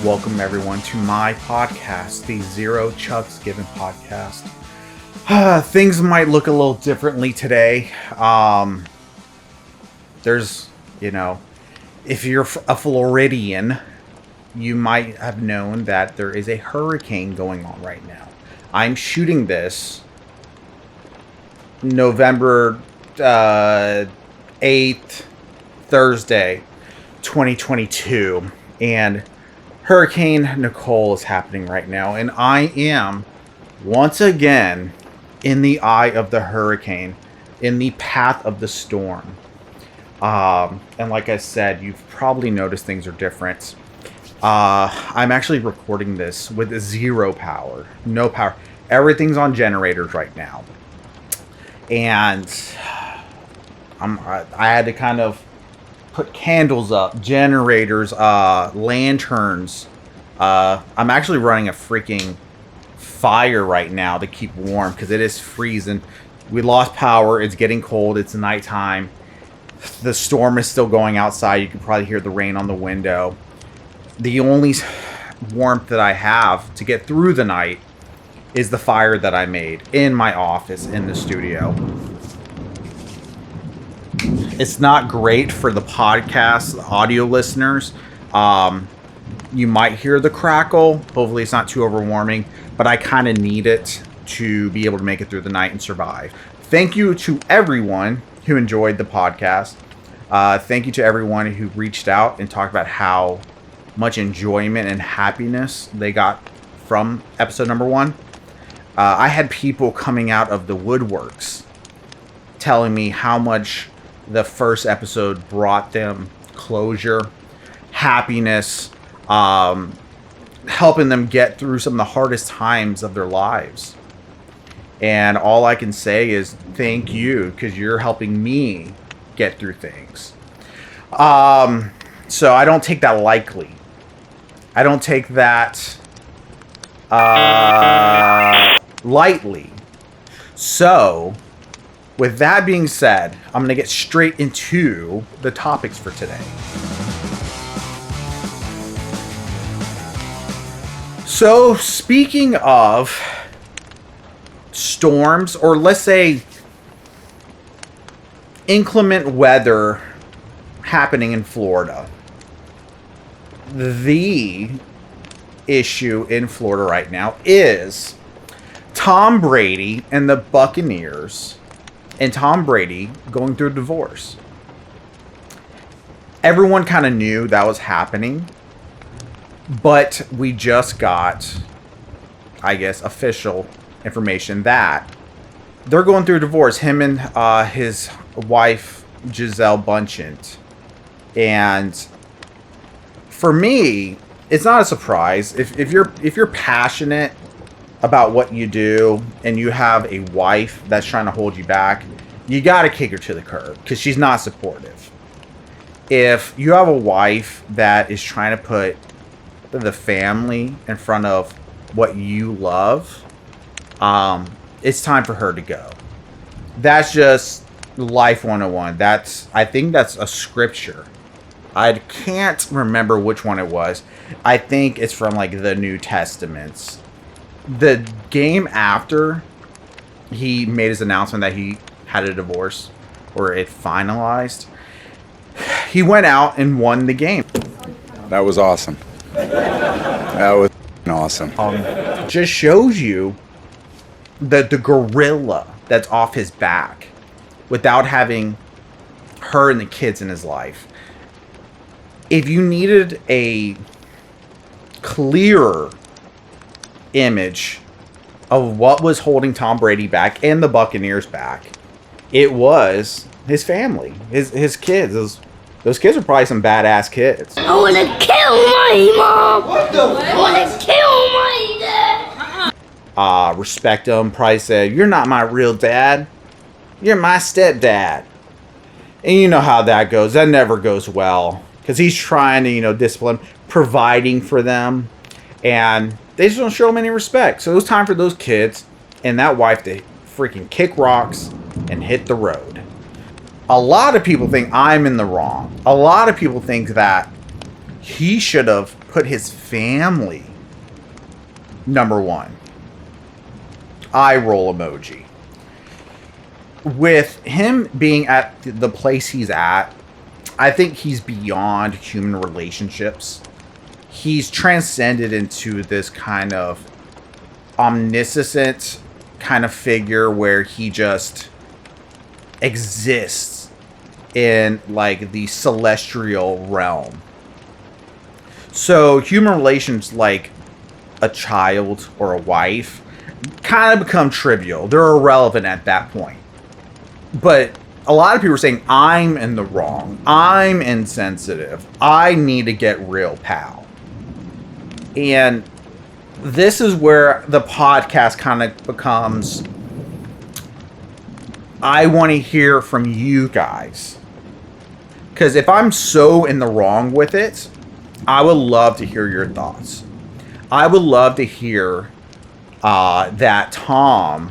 Welcome everyone to my podcast, the Zero Chucks Given podcast. Things might look a little differently today. There's, if you're a Floridian, you might have known that there is a hurricane going on right now. I'm shooting this November 8th, Thursday, 2022, and Hurricane Nicole is happening right now, and I am once again in the eye of the hurricane, in the path of the storm. And like I said, you've probably noticed things are different. I'm actually recording this with zero power, no power. Everything's on generators right now, and I had to kind of put candles up, generators, lanterns. I'm actually running a freaking fire right now to keep warm because it is freezing. We lost power. It's getting cold. It's nighttime. The storm is still going outside. You can probably hear the rain on the window. The only warmth that I have to get through the night is the fire that I made in my office in the studio. It's not great for the podcast audio listeners. You might hear the crackle. Hopefully it's not too overwhelming, but I kind of need it to be able to make it through the night and survive. Thank you to everyone who enjoyed the podcast. Thank you to everyone who reached out and talked about how much enjoyment and happiness they got from episode number 1. I had people coming out of the woodworks telling me how much the first episode brought them closure, happiness, helping them get through some of the hardest times of their lives. And all I can say is thank you, because you're helping me get through things. So I don't take that lightly. I don't take that lightly. So with that being said, I'm going to get straight into the topics for today. So, speaking of storms, or let's say inclement weather happening in Florida, the issue in Florida right now is Tom Brady and the Buccaneers, and Tom Brady going through a divorce. Everyone kind of knew that was happening, but we just got, I guess, official information that they're going through a divorce, him and his wife, Gisele Bündchen. And for me, it's not a surprise. If you're passionate about what you do and you have a wife that's trying to hold you back, you got to kick her to the curb because she's not supportive. If you have a wife that is trying to put the family in front of what you love, it's time for her to go. That's just life 101. I think that's a scripture. I can't remember which one it was. I think it's from like the New Testaments. The game after he made his announcement that he had a divorce, or it finalized, he went out and won the game. That was awesome. That was awesome. Just shows you the gorilla that's off his back without having her and the kids in his life. If you needed a clearer image of what was holding Tom Brady back and the Buccaneers back, it was his family, his kids. Those kids are probably some badass kids. I want to kill my mom. What the fuck? I want to kill my dad. Respect him. Probably said, "You're not my real dad. You're my stepdad." And you know how that goes. That never goes well because he's trying to, discipline, providing for them, and they just don't show him any respect. So it was time for those kids and that wife to freaking kick rocks and hit the road. A lot of people think I'm in the wrong. A lot of people think that he should have put his family number one. Eye roll emoji. With him being at the place he's at, I think he's beyond human relationships. He's transcended into this kind of omniscient kind of figure where he just exists in like the celestial realm. So human relations like a child or a wife kind of become trivial. They're irrelevant at that point. But a lot of people are saying, I'm in the wrong. I'm insensitive. I need to get real, pal. And this is where the podcast kind of becomes, I want to hear from you guys. Because if I'm so in the wrong with it, I would love to hear your thoughts. I would love to hear that Tom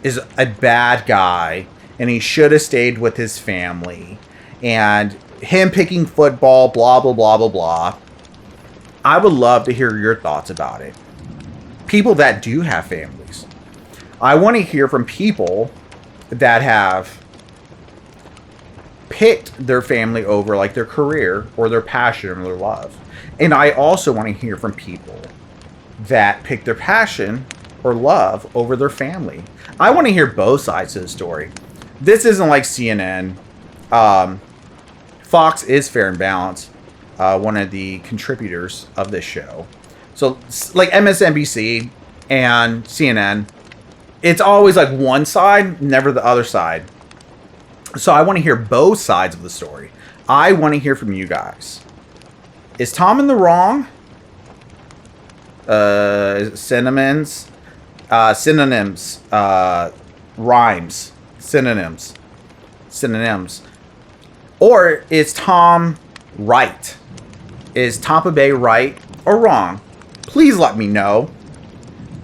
is a bad guy and he should have stayed with his family, and him picking football, blah, blah, blah, blah, blah. I would love to hear your thoughts about it. People that do have families. I want to hear from people that have picked their family over like their career or their passion or their love. And I also want to hear from people that pick their passion or love over their family. I want to hear both sides of the story. This isn't like CNN. Fox is Fair and Balanced, one of the contributors of this show. So, like MSNBC and CNN, it's always like one side, never the other side. So I want to hear both sides of the story. I want to hear from you guys. Is Tom in the wrong? Synonyms, rhymes, synonyms. Or is Tom right? Is Tampa Bay right or wrong? Please let me know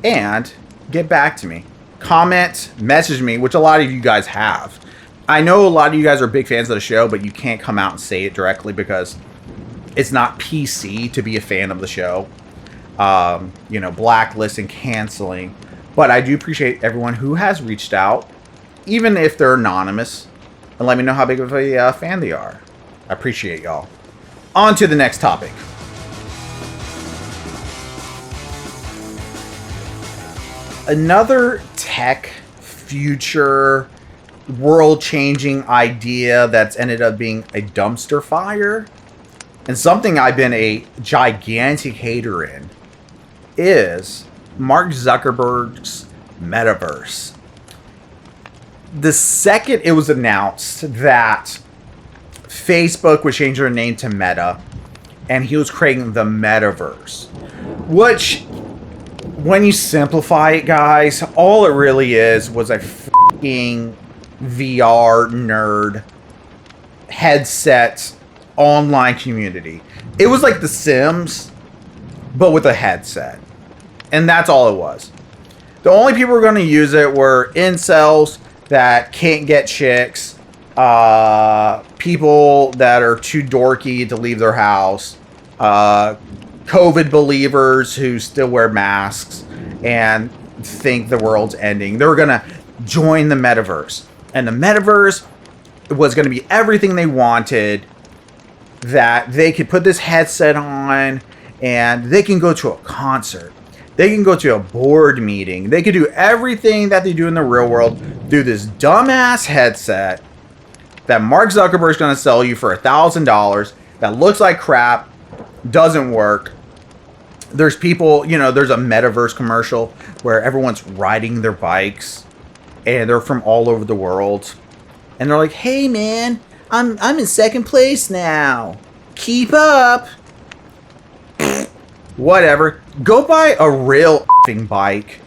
and get back to me. Comment, message me, which a lot of you guys have. I know a lot of you guys are big fans of the show, but you can't come out and say it directly because it's not PC to be a fan of the show. Blacklist and canceling. But I do appreciate everyone who has reached out, even if they're anonymous, and let me know how big of a fan they are. I appreciate y'all. On to the next topic. Another tech future world-changing idea that's ended up being a dumpster fire, and something I've been a gigantic hater in, is Mark Zuckerberg's Metaverse. The second it was announced that Facebook would change their name to Meta, and he was creating the Metaverse, which, when you simplify it, guys, all it really is was a fucking VR nerd headset online community. It was like The Sims, but with a headset. And that's all it was. The only people who were going to use it were incels that can't get chicks, people that are too dorky to leave their house, COVID believers who still wear masks and think the world's ending. They were going to join the metaverse. And the metaverse was going to be everything they wanted, that they could put this headset on and they can go to a concert. They can go to a board meeting. They could do everything that they do in the real world through this dumbass headset that Mark Zuckerberg's going to sell you for $1,000 that looks like crap, doesn't work. There's people, there's a metaverse commercial where everyone's riding their bikes and they're from all over the world. And they're like, hey man, I'm in second place now. Keep up. Whatever. Go buy a real effing bike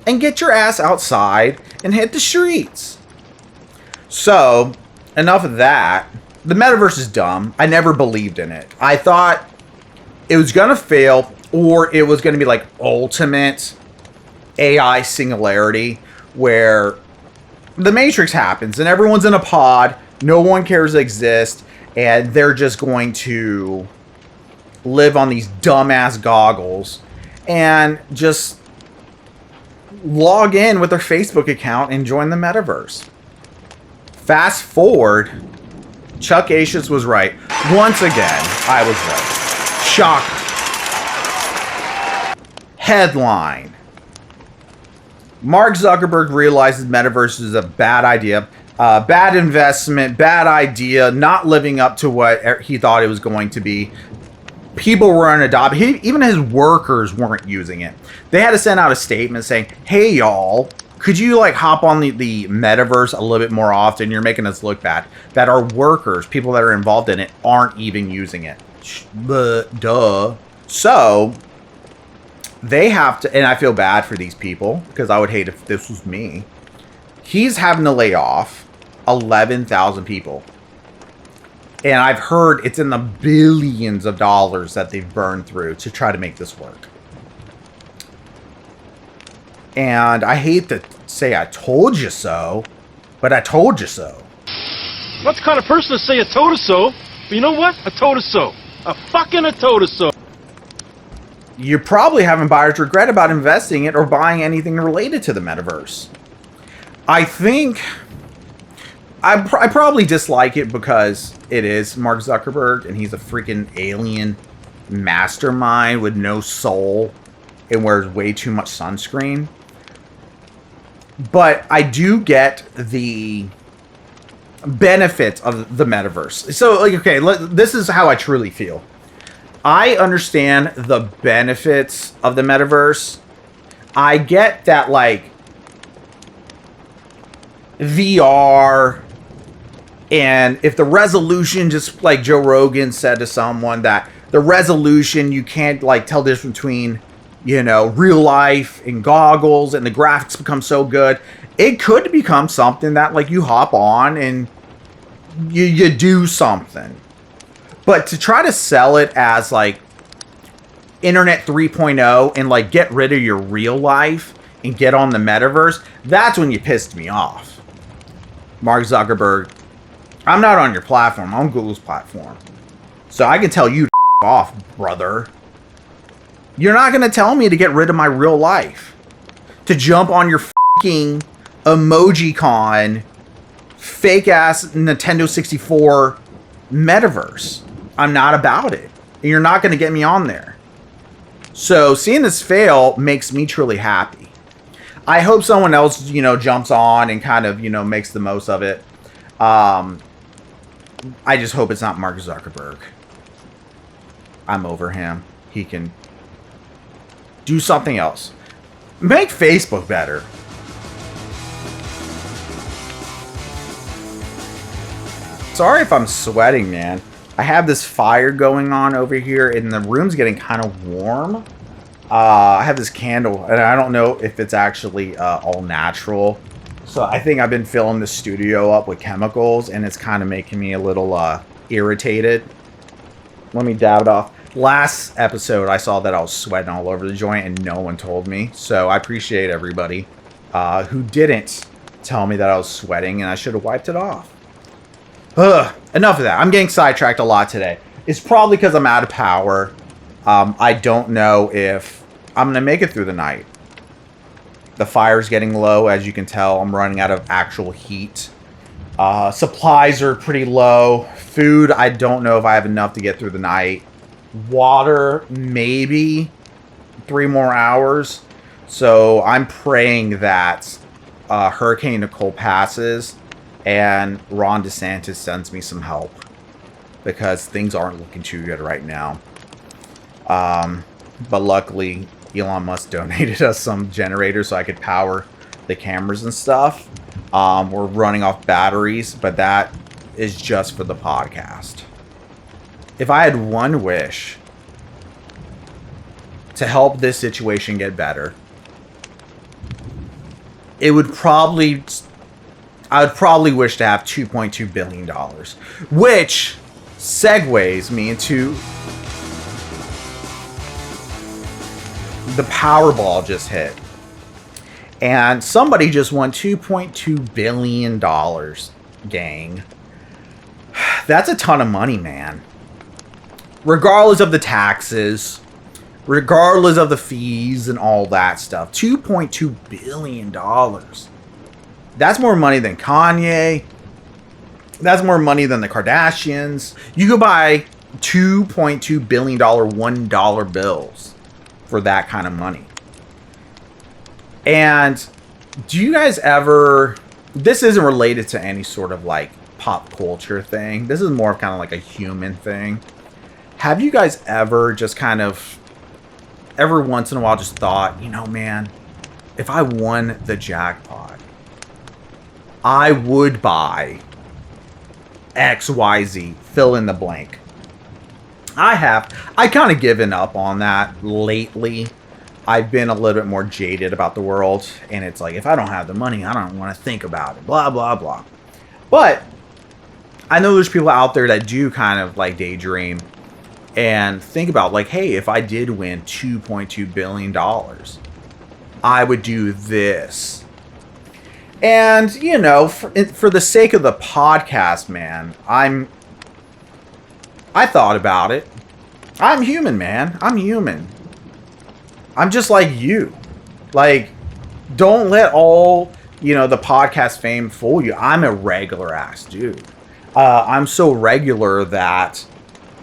and get your ass outside and hit the streets. So, enough of that. The metaverse is dumb. I never believed in it. I thought it was going to fail, or it was going to be like ultimate AI singularity where the Matrix happens and everyone's in a pod, no one cares to exist, and they're just going to live on these dumbass goggles and just log in with their Facebook account and join the metaverse. Fast forward, Chuckacious was right. Once again, I was right. Shock. Headline. Mark Zuckerberg realizes metaverse is a bad idea. Bad investment, bad idea, not living up to what he thought it was going to be. People weren't adopting. Even his workers weren't using it. They had to send out a statement saying, hey, y'all, could you like hop on the metaverse a little bit more often? You're making us look bad. That our workers, people that are involved in it, aren't even using it. Duh. So they have to, and I feel bad for these people because I would hate if this was me. He's having to lay off 11,000 people. And I've heard it's in the billions of dollars that they've burned through to try to make this work. And I hate to say I told you so, but I told you so. Not the kind of person to say I told us so, but you know what? I told us so. I told us so. You're probably having buyer's regret about investing it or buying anything related to the metaverse. I think I probably dislike it because it is Mark Zuckerberg and he's a freaking alien mastermind with no soul and wears way too much sunscreen. But I do get the benefits of the metaverse. So, like, okay, this is how I truly feel. I understand the benefits of the metaverse. I get that, like, VR, and if the resolution, just like Joe Rogan said to someone, that the resolution, you can't, like, tell the difference between, you know, real life and goggles, and the graphics become so good. It could become something that, like, you hop on and you do something. But to try to sell it as, like, Internet 3.0 and, like, get rid of your real life and get on the metaverse, that's when you pissed me off. Mark Zuckerberg, I'm not on your platform. I'm on Google's platform. So I can tell you to off, brother. You're not going to tell me to get rid of my real life. To jump on your fucking EmojiCon fake-ass Nintendo 64 metaverse. I'm not about it. And you're not going to get me on there. So seeing this fail makes me truly happy. I hope someone else, you know, jumps on and kind of, you know, makes the most of it. I just hope it's not Mark Zuckerberg. I'm over him. He can do something else. Make Facebook better. Sorry if I'm sweating, man. I have this fire going on over here, and the room's getting kind of warm. I have this candle, and I don't know if it's actually all natural. So I think I've been filling the studio up with chemicals, and it's kind of making me a little irritated. Let me dab it off. Last episode, I saw that I was sweating all over the joint, and no one told me. So I appreciate everybody who didn't tell me that I was sweating, and I should have wiped it off. Enough of that. I'm getting sidetracked a lot today. It's probably because I'm out of power. I don't know if I'm going to make it through the night. The fire's getting low, as you can tell. I'm running out of actual heat. Supplies are pretty low. Food, I don't know if I have enough to get through the night. Water, maybe 3 more hours. So I'm praying that Hurricane Nicole passes and Ron DeSantis sends me some help, because things aren't looking too good right now. But luckily, Elon Musk donated us some generators so I could power the cameras and stuff. We're running off batteries, but that is just for the podcast. If I had one wish to help this situation get better, it would probably... I would probably wish to have $2.2 billion, which segues me into the Powerball just hit. And somebody just won $2.2 billion, gang. That's a ton of money, man. regardless of the taxes, regardless of the fees and all that stuff. $2.2 billion. That's more money than Kanye. That's more money than the Kardashians. You could buy $2.2 billion $1 bills for that kind of money. And do you guys ever... This isn't related to any sort of like pop culture thing. This is more of kind of like a human thing. Have you guys ever just kind of... every once in a while just thought, you know, man, if I won the jackpot, I would buy XYZ, fill in the blank. I kind of given up on that lately. I've been a little bit more jaded about the world, and it's like, if I don't have the money, I don't want to think about it, blah, blah, blah. But I know there's people out there that do kind of like daydream and think about like, hey, if I did win $2.2 billion, I would do this. And, you know, for the sake of the podcast, man, I thought about it. I'm human, man. I'm human. I'm just like you. Like, don't let all, you know, the podcast fame fool you. I'm a regular ass dude. I'm so regular that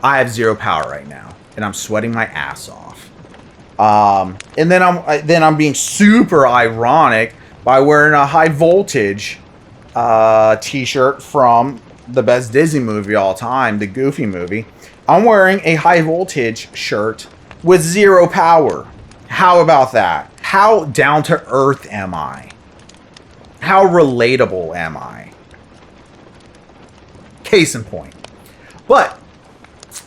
I have zero power right now, and I'm sweating my ass off. And then I'm being super ironic by wearing a high voltage t-shirt from the best Disney movie of all time, the Goofy movie. I'm wearing a high voltage shirt with zero power. How about that? How down to earth am I? How relatable am I? Case in point. But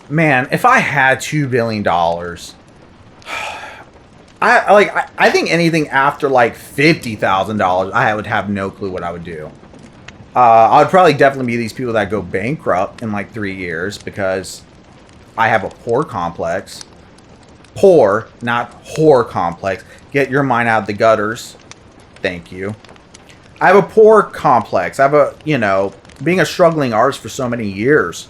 man, if I had $2 billion, I think anything after like $50,000, I would have no clue what I would do. I would probably definitely be these people that go bankrupt in like 3 years because I have a poor complex. Poor, not whore complex. Get your mind out of the gutters. Thank you. I have a poor complex. I have a, you know, being a struggling artist for so many years,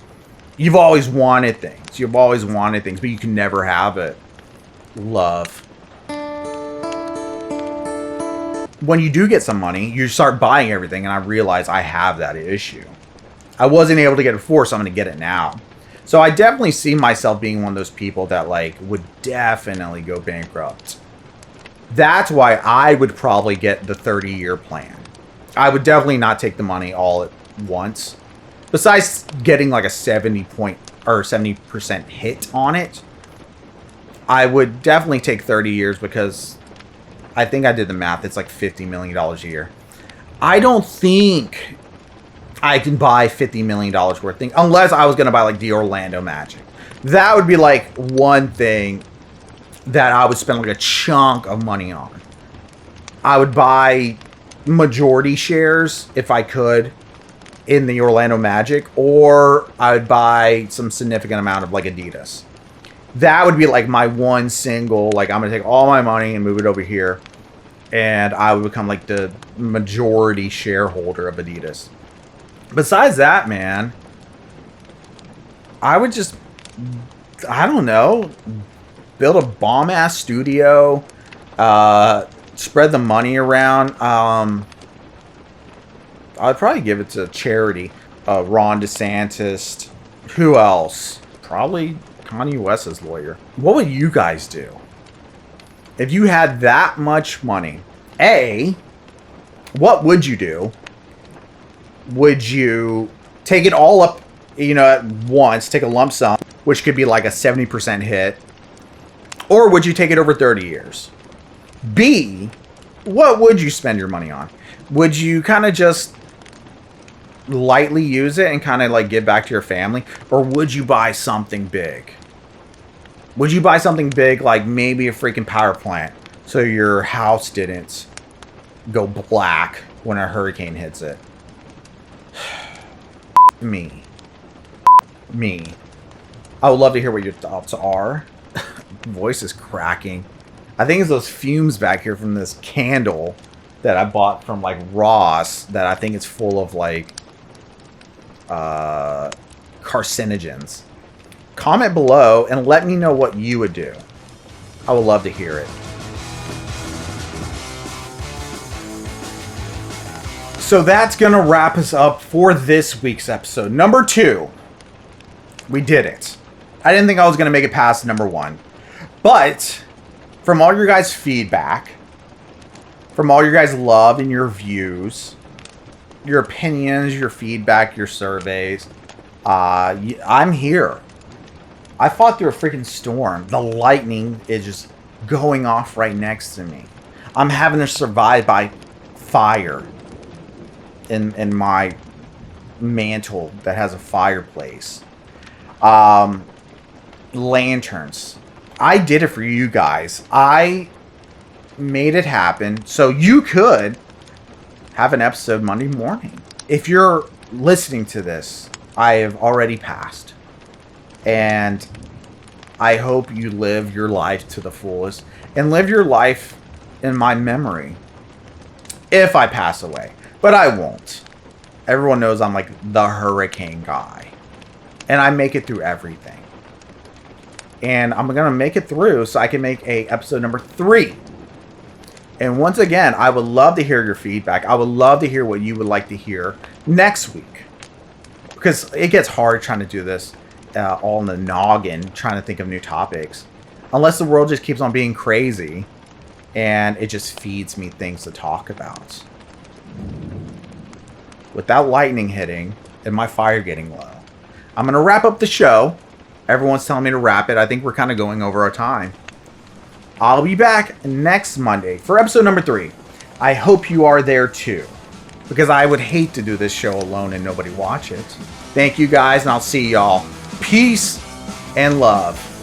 you've always wanted things. You've always wanted things, but you can never have it. Love. When you do get some money, you start buying everything, and I realize I have that issue. I wasn't able to get it before, so I'm going to get it now. So I definitely see myself being one of those people that like would definitely go bankrupt. That's why I would probably get the 30-year plan. I would definitely not take the money all at once. Besides getting like a 70% hit on it, I would definitely take 30 years because I think I did the math. It's like $50 million a year. I don't think I can buy $50 million worth of things unless I was going to buy like the Orlando Magic. That would be like one thing that I would spend like a chunk of money on. I would buy majority shares if I could in the Orlando Magic, or I would buy some significant amount of like Adidas. That would be like my one single, like I'm going to take all my money and move it over here, and I would become like the majority shareholder of Adidas. Besides that, man, I would just, I don't know, build a bomb-ass studio, spread the money around. I'd probably give it to charity. Ron DeSantis. Who else? Probably Kanye West's lawyer. What would you guys do if you had that much money? A, what would you do? Would you take it all up, you know, at once, take a lump sum, which could be like a 70% hit, or would you take it over 30 years? B, what would you spend your money on? Would you kind of just lightly use it and kind of like give back to your family, or would you buy something big? Would you buy something big, like maybe a freaking power plant, so your house didn't go black when a hurricane hits it? Me. I would love to hear what your thoughts are. Voice is cracking. I think it's those fumes back here from this candle that I bought from like Ross, that I think it's full of like carcinogens. comment below and let me know what you would do. I would love to hear it. So that's going to wrap us up for this week's episode. Number 2. We did it. I didn't think I was going to make it past number 1. But from all your guys' feedback, from all your guys' love and your views, your opinions, your feedback, your surveys, I'm here. I fought through a freaking storm. The lightning is just going off right next to me. I'm having to survive by fire in my mantle that has a fireplace. Lanterns. I did it for you guys. I made it happen so you could have an episode Monday morning. If you're listening to this, I have already passed. And I hope you live your life to the fullest and live your life in my memory if I pass away. But I won't. Everyone knows I'm like the hurricane guy. And I make it through everything. And I'm going to make it through so I can make a episode number 3. And once again, I would love to hear your feedback. I would love to hear what you would like to hear next week. Because it gets hard trying to do this all in the noggin, trying to think of new topics. Unless the world just keeps on being crazy and it just feeds me things to talk about. Without lightning hitting and my fire getting low, I'm going to wrap up the show. Everyone's telling me to wrap it. I think we're kind of going over our time. I'll be back next Monday for episode number 3. I hope you are there too, because I would hate to do this show alone and nobody watch it. Thank you guys, and I'll see y'all. Peace and love.